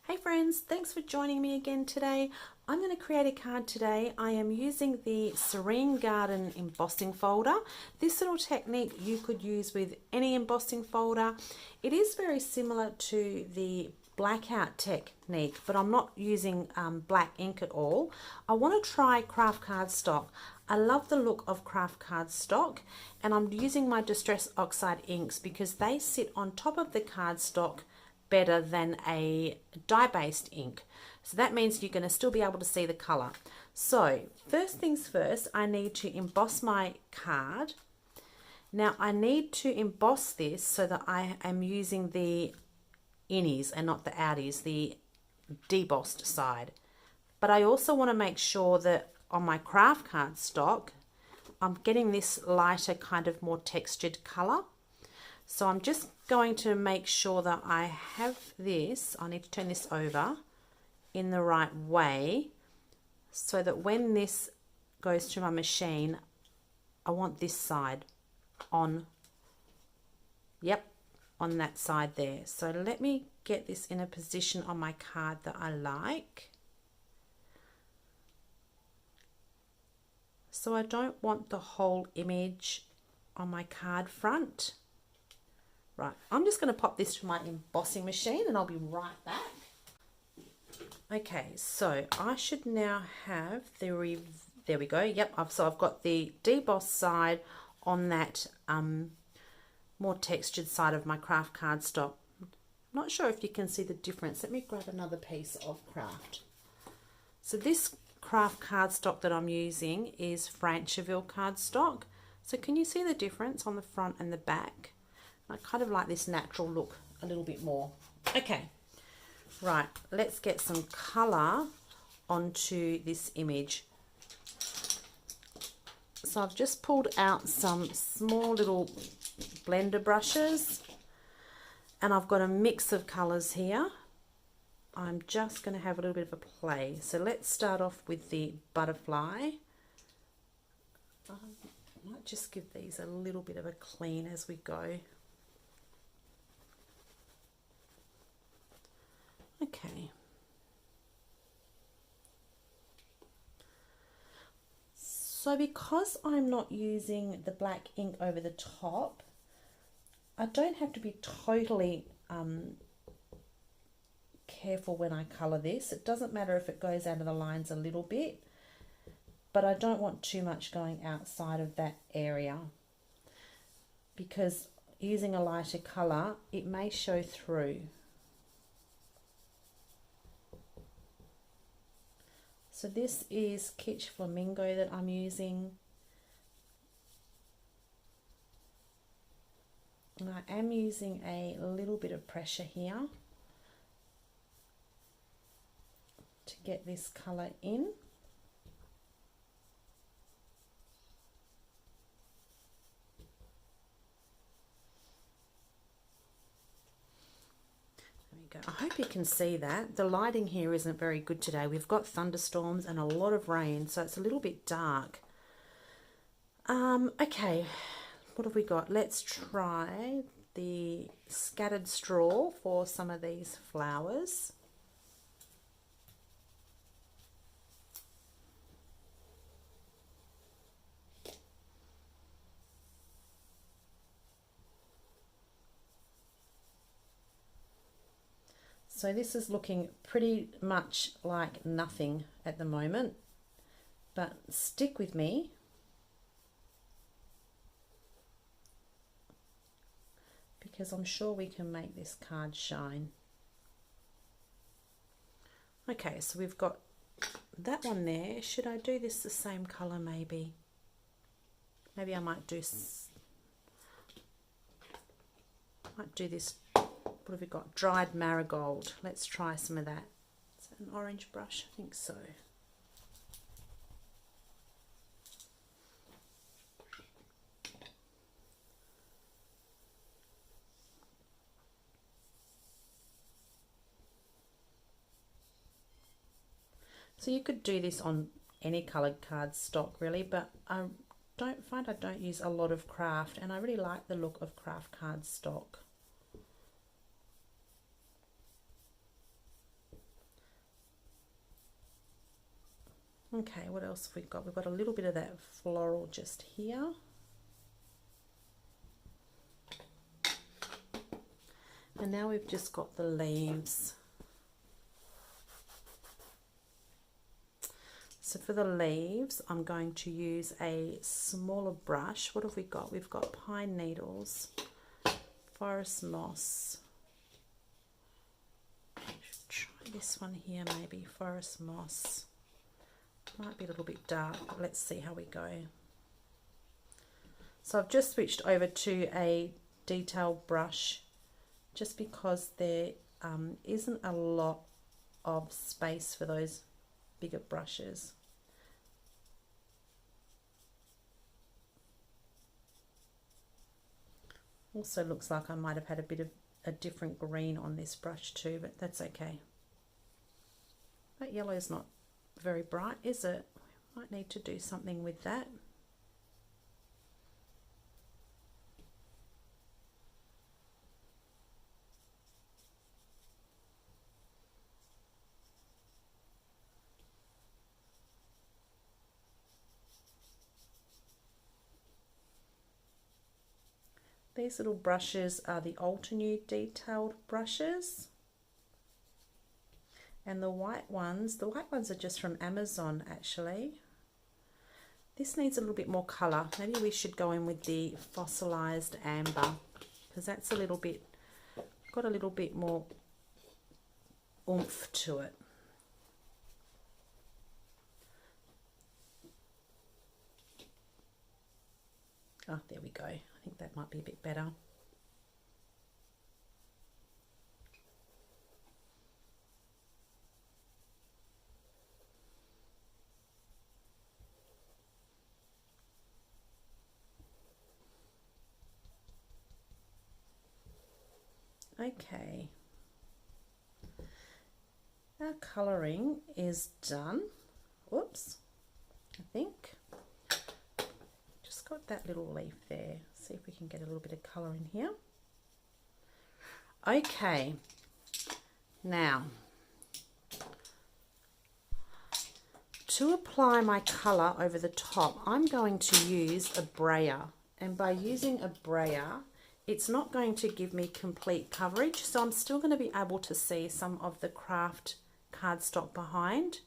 Hey friends, thanks for joining me again today. I'm going to create a card today. I am using the Serene Garden embossing folder. This little technique you could use with any embossing folder. It is very similar to the Blackout Technique, but I'm not using black ink at all. I want to try craft cardstock. I love the look of craft cardstock, and I'm using my Distress Oxide inks because they sit on top of the cardstock better than a dye-based ink. So that means you're going to still be able to see the color. So first things first, I need to emboss my card. Now I need to emboss this so that I am using the innies and not the outies, the debossed side. But I also want to make sure that on my craft cardstock, I'm getting this lighter, kind of more textured color. So I'm just going to make sure that I have this, I need to turn this over in the right way so that when this goes through my machine, I want this side on, yep, on that side there. So let me get this in a position on my card that I like. So I don't want the whole image on my card front. Right, I'm just going to pop this to my embossing machine and I'll be right back. Okay, so I should now have the, there we go, yep, so I've got the debossed side on that more textured side of my craft cardstock. I'm not sure if you can see the difference. Let me grab another piece of craft. So this craft cardstock that I'm using is Franceville cardstock. So can you see the difference on the front and the back? I kind of like this natural look a little bit more. Okay, right, let's get some colour onto this image. So I've just pulled out some small little blender brushes and I've got a mix of colours here. I'm just going to have a little bit of a play. So let's start off with the butterfly. I might just give these a little bit of a clean as we go. Okay. So because I'm not using the black ink over the top, I don't have to be totally careful when I colour this. It doesn't matter if it goes out of the lines a little bit, but I don't want too much going outside of that area because using a lighter colour, it may show through. So this is Kitsch Flamingo that I'm using. And I am using a little bit of pressure here to get this colour in. I hope you can see that. The lighting here isn't very good today. We've got thunderstorms and a lot of rain, so it's a little bit dark. Okay, what have we got? Let's try the scattered straw for some of these flowers. So this is looking pretty much like nothing at the moment, but stick with me. Because I'm sure we can make this card shine. Okay, so we've got that one there. Should I do this the same color maybe? Maybe I might do this. What have we got? Dried marigold. Let's try some of that. Is that an orange brush? I think so. So you could do this on any coloured cardstock really, but I don't use a lot of craft, and I really like the look of craft cardstock. Okay, what else have we got? We've got a little bit of that floral just here. And now we've just got the leaves. So for the leaves, I'm going to use a smaller brush. What have we got? We've got pine needles, forest moss. Try this one here maybe, forest moss. Might be a little bit dark, but let's see how we go. So I've just switched over to a detail brush just because there isn't a lot of space for those bigger brushes. Also looks like I might have had a bit of a different green on this brush too, but that's okay. That yellow is not very bright, is it? Might need to do something with that. These little brushes are the Ultra detailed brushes. And the white ones are just from Amazon actually. This needs a little bit more colour. Maybe we should go in with the fossilized amber because that's a little bit, got a little bit more oomph to it. Oh, there we go. I think that might be a bit better. Okay, our colouring is done. Whoops, I think. Just got that little leaf there. See if we can get a little bit of colour in here. Okay, now to apply my colour over the top, I'm going to use a brayer. And by using a brayer, it's not going to give me complete coverage, so I'm still going to be able to see some of the craft cardstock behind.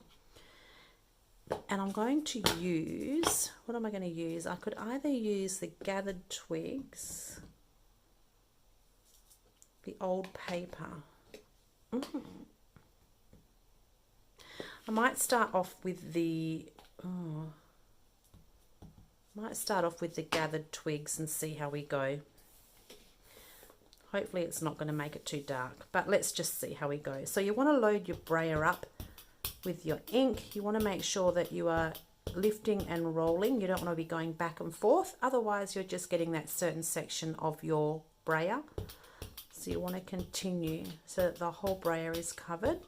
And I'm going to use, what am I going to use? I could either use the gathered twigs, the old paper. I might start off with the, gathered twigs and see how we go. Hopefully it's not going to make it too dark, but let's just see how we go. So you want to load your brayer up with your ink. You want to make sure that you are lifting and rolling. You don't want to be going back and forth. Otherwise you're just getting that certain section of your brayer. So you want to continue so that the whole brayer is covered.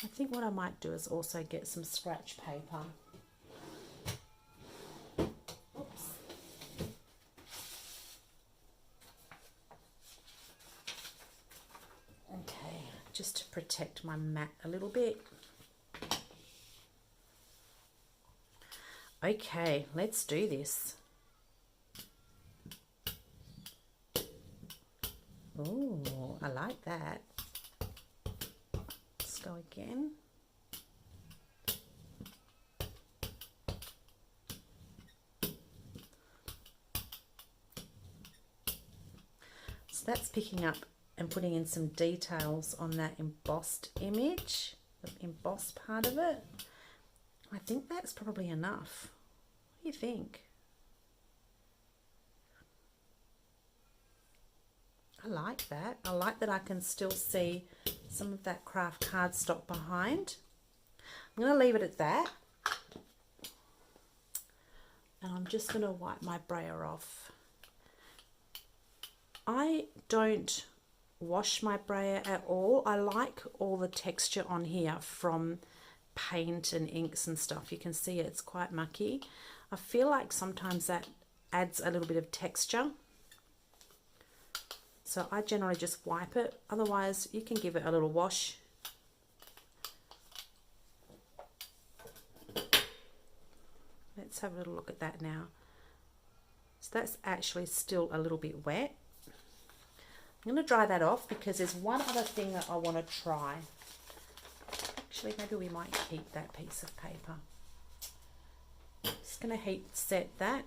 I think what I might do is also get some scratch paper. Just to protect my mat a little bit. Okay, let's do this. Oh, I like that. Let's go again. So that's picking up and putting in some details on that embossed image, the embossed part of it. I think that's probably enough. What do you think? I like that. I like that I can still see some of that craft cardstock behind. I'm going to leave it at that. And I'm just going to wipe my brayer off. I don't wash my brayer at all. I like all the texture on here from paint and inks and stuff. You can see it's quite mucky. I feel like sometimes that adds a little bit of texture. So I generally just wipe it. Otherwise you can give it a little wash. Let's have a little look at that now. So that's actually still a little bit wet. I'm going to dry that off because there's one other thing that I want to try. Actually, maybe we might keep that piece of paper. Just going to heat set that.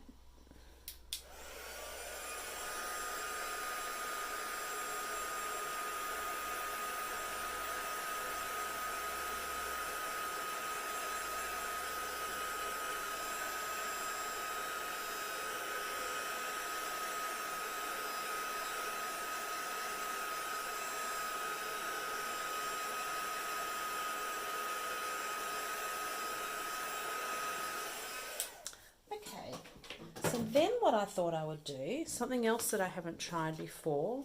So then what I thought I would do, something else that I haven't tried before,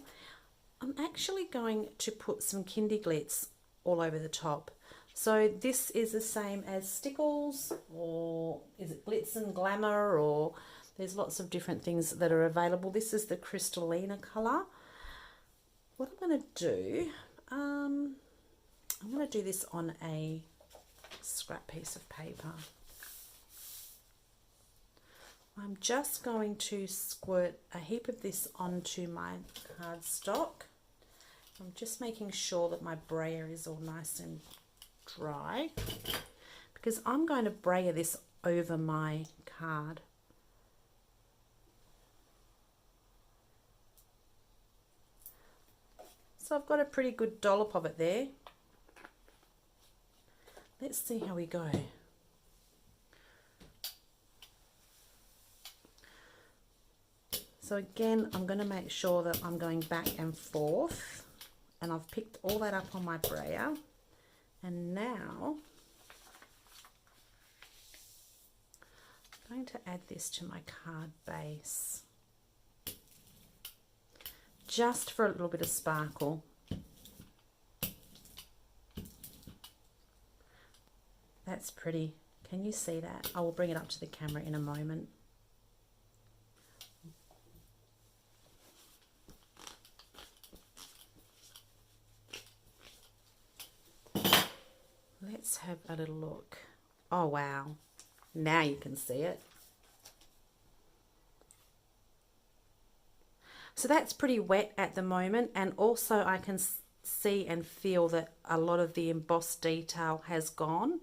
I'm actually going to put some Kindy Glitz all over the top. So this is the same as Stickles, or is it Glitz and Glamour, or there's lots of different things that are available. This is the Crystalina colour. What I'm going to do, I'm going to do this on a scrap piece of paper. I'm just going to squirt a heap of this onto my cardstock. I'm just making sure that my brayer is all nice and dry, because I'm going to brayer this over my card. So I've got a pretty good dollop of it there. Let's see how we go. So again, I'm going to make sure that I'm going back and forth, and I've picked all that up on my brayer. And now I'm going to add this to my card base, just for a little bit of sparkle. That's pretty. Can you see that? I will bring it up to the camera in a moment. Let's have a little look. Oh wow, now you can see it. So that's pretty wet at the moment, and also I can see and feel that a lot of the embossed detail has gone.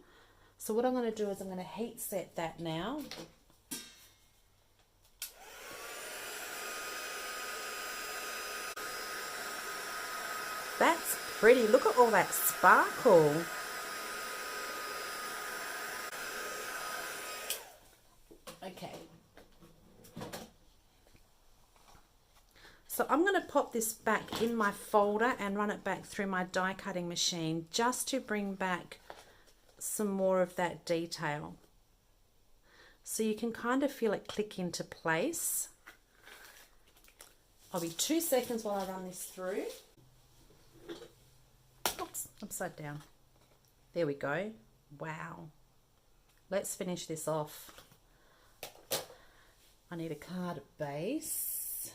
So what I'm going to do is I'm going to heat set that now. That's pretty. Look at all that sparkle. Okay. So I'm going to pop this back in my folder and run it back through my die cutting machine just to bring back some more of that detail. So you can kind of feel it click into place. I'll be 2 seconds while I run this through. Oops, upside down. There we go. Wow. Let's finish this off. I need a card base.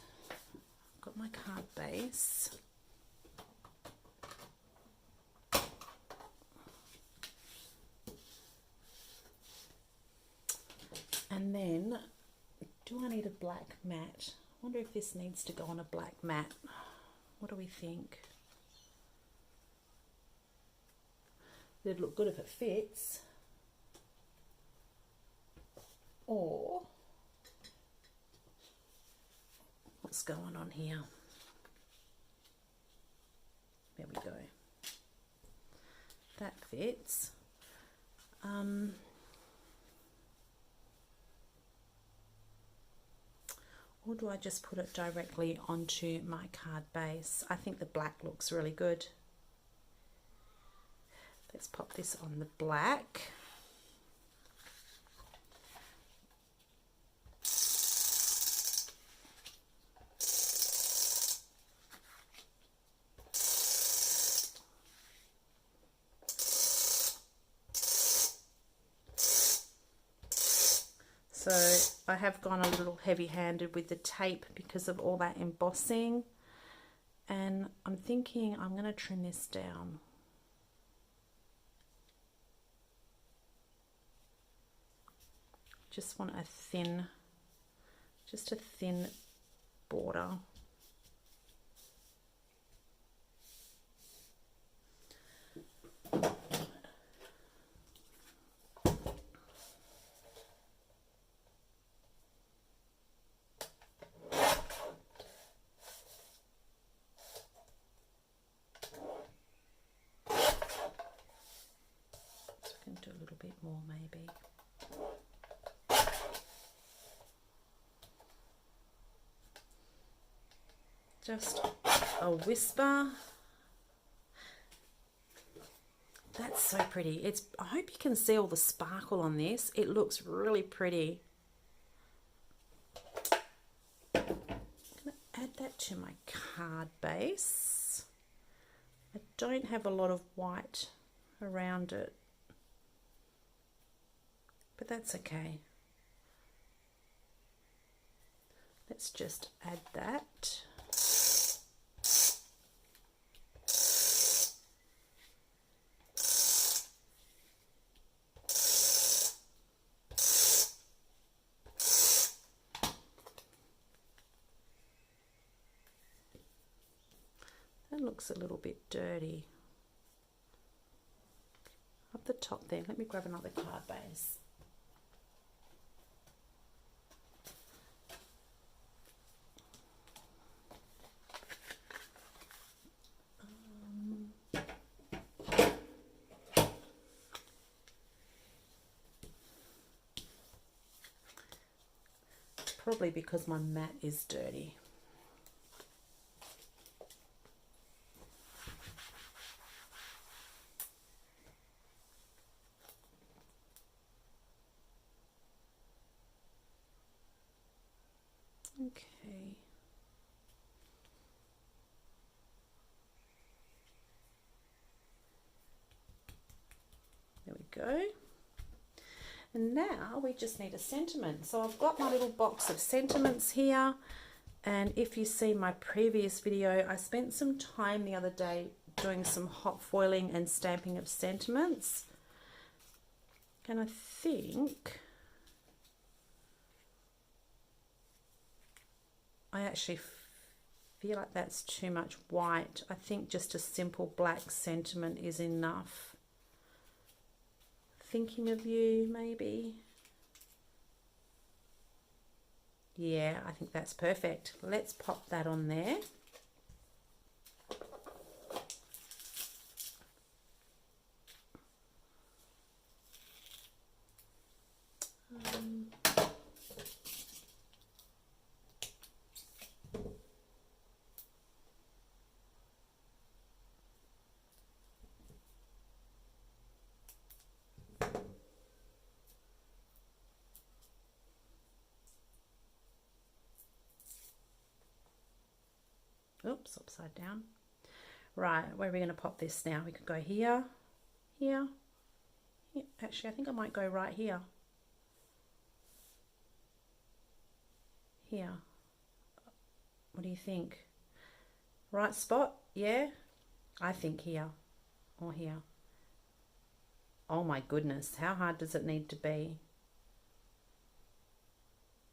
I've got my card base. And then, do I need a black mat? I wonder if this needs to go on a black mat. What do we think? It'd look good if it fits. Or, what's going on here? There we go. That fits. Or do I just put it directly onto my card base? I think the black looks really good. Let's pop this on the black. So I have gone a little heavy-handed with the tape because of all that embossing, and I'm thinking I'm going to trim this down. Just want a thin, just a thin border. Do a little bit more maybe. Just a whisper. That's so pretty. I hope you can see all the sparkle on this. It looks really pretty. I'm going to add that to my card base. I don't have a lot of white around it, but that's okay. Let's just add that. That looks a little bit dirty. Up the top there, let me grab another card base. Probably because my mat is dirty. Okay. There we go. And now we just need a sentiment. So I've got my little box of sentiments here. And if you see my previous video, I spent some time the other day doing some hot foiling and stamping of sentiments. And I think I actually feel like that's too much white. I think just a simple black sentiment is enough. Thinking of you, maybe. Yeah, I think that's perfect. Let's pop that on there. Oops, upside down. Right, where are we going to pop this now? We could go here, here. Yeah, actually, I think I might go right here. Here. What do you think? Right spot? Yeah? I think here or here. Oh my goodness, how hard does it need to be?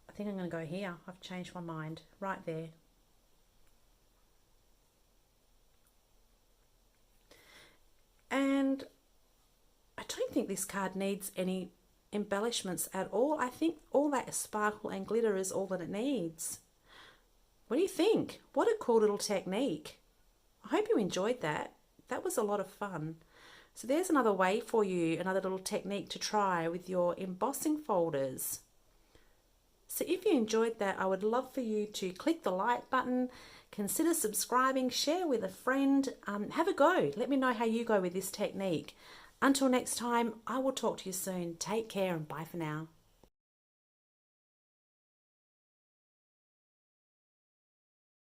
I think I'm going to go here. I've changed my mind. Right there. And I don't think this card needs any embellishments at all. I think all that sparkle and glitter is all that it needs. What do you think? What a cool little technique. I hope you enjoyed that. That was a lot of fun. So there's another way for you, another little technique to try with your embossing folders. So if you enjoyed that, I would love for you to click the like button, consider subscribing, share with a friend, have a go. Let me know how you go with this technique. Until next time, I will talk to you soon. Take care and bye for now.